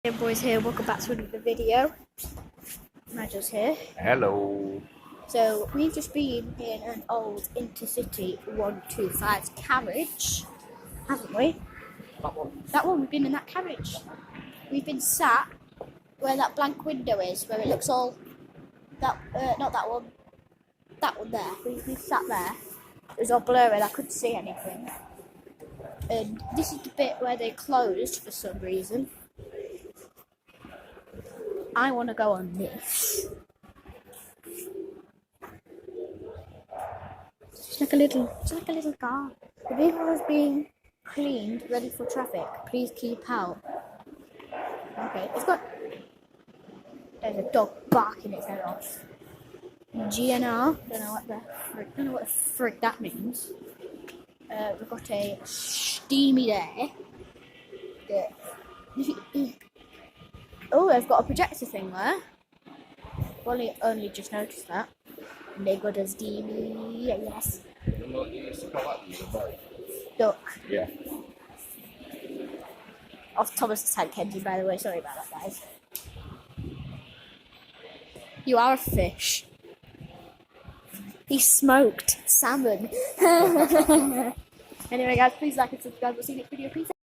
Hey boys here, welcome back to another video. Majo's here. Hello. So we've just been in an old Intercity 125 carriage, haven't we? That one, we've been in that carriage. We've been sat where that blank window is, where it looks all, not that one, that one there. We sat there, it was all blurry, I couldn't see anything. And this is the bit where they closed for some reason. I want to go on this. It's like a little car. The vehicle is being cleaned, ready for traffic. Please keep out. Okay, there's a dog barking its head off. GNR, don't know what the frick that means. We've got a steamy there. Oh, they've got a projector thing there. Only just noticed that. And they got a steamy, yes. Duck. Yeah. Off Thomas's head, Kenji, by the way. Sorry about that, guys. You are a fish. He smoked salmon. Anyway, guys, please like and subscribe. We'll see you next video. Peace out.